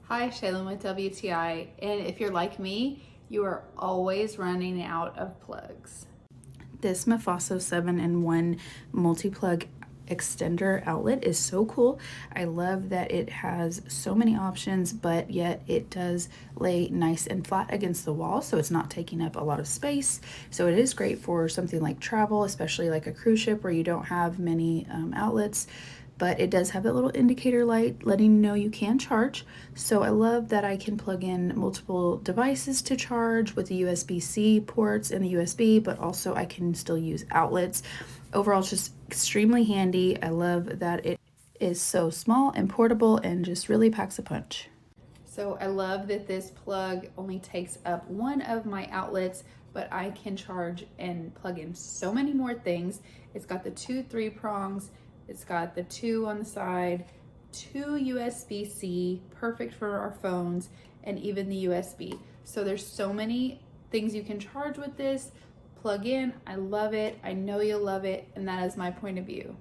Hi, Shaylin with WTI, and if you're like me, you are always running out of plugs. This Mifaso 7-in-1 multi-plug extender outlet is so cool. I love that it has so many options, but yet it does lay nice and flat against the wall, so it's not taking up a lot of space. So it is great for something like travel, especially like a cruise ship where you don't have many outlets. But it does have that little indicator light letting you know you can charge. So I love that I can plug in multiple devices to charge with the USB-C ports and the USB, but also I can still use outlets. Overall, it's just extremely handy. I love that it is so small and portable and just really packs a punch. So I love that this plug only takes up one of my outlets, but I can charge and plug in so many more things. It's got the 2 3-prongs. It's got the 2 on the side, 2 USB-C, perfect for our phones, and even the USB. So there's so many things you can charge with this, plug in. I love it. I know you'll love it, and that is my point of view.